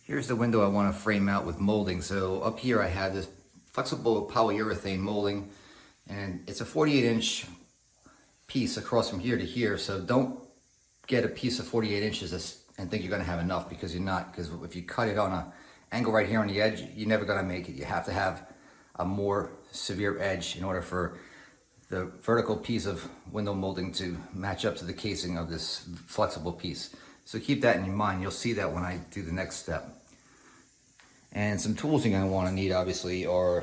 Here's the window I want to frame out with molding. So up here I have this flexible polyurethane molding, and it's a 48-inch piece across from here to here. So don't get a piece of 48 inches and think you're going to have enough, because you're not. Because if you cut it on an angle right here on the edge, you're never going to make it. You have to have a more severe edge in order for the vertical piece of window molding to match up to the casing of this flexible piece. So keep that in your mind. You'll see that when I do the next step. And some tools you're going to want to need, obviously, are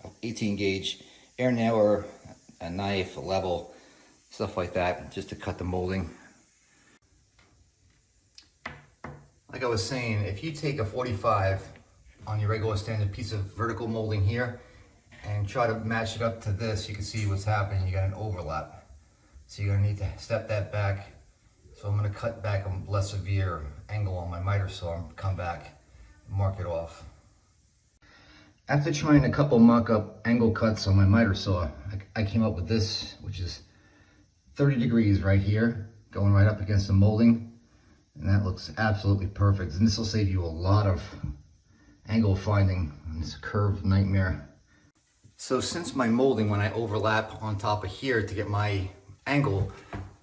an 18 gauge air nailer, a knife, a level, stuff like that, just to cut the molding. Like I was saying, if you take a 45 on your regular standard piece of vertical molding here and try to match it up to this, you can see what's happening. You got an overlap. So you're going to need to step that back. So I'm going to cut back a less severe angle on my miter saw and come back and mark it off. After trying a couple mock-up angle cuts on my miter saw, I came up with this, which is 30 degrees right here, going right up against the molding. And that looks absolutely perfect. And this will save you a lot of angle finding in this curved nightmare. So since my molding, when I overlap on top of here to get my angle,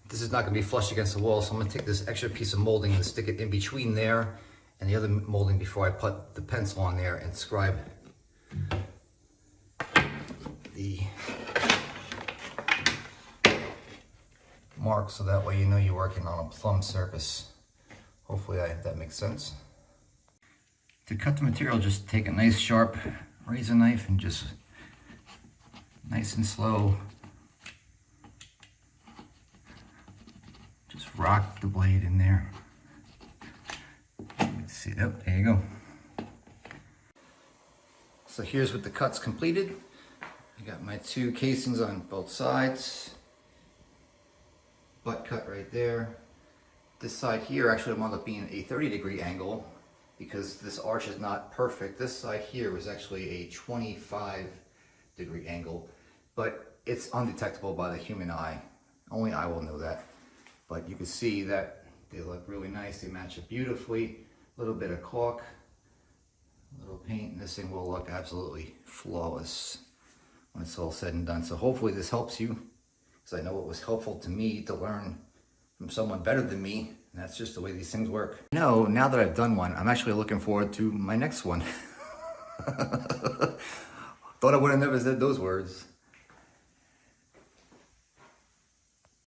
this is not going to be flush against the wall. So I'm going to take this extra piece of molding and stick it in between there and the other molding before I put the pencil on there and scribe the mark, so that way you know you're working on a plumb surface. Hopefully that makes sense. To cut the material, just take a nice sharp razor knife and just nice and slow, just rock the blade in there. Let's see, oh, there you go. So here's with the cuts completed. I got my two casings on both sides. Butt cut right there. This side here actually wound up being a 30-degree angle because this arch is not perfect. This side here was actually a 25-degree angle, but it's undetectable by the human eye. Only I will know that. But you can see that they look really nice. They match up beautifully. A little bit of caulk, a little paint, and this thing will look absolutely flawless when it's all said and done. So hopefully this helps you, because I know it was helpful to me to learn from someone better than me, and that's just the way these things work. Now that I've done one, I'm actually looking forward to my next one. Thought I would have never said those words.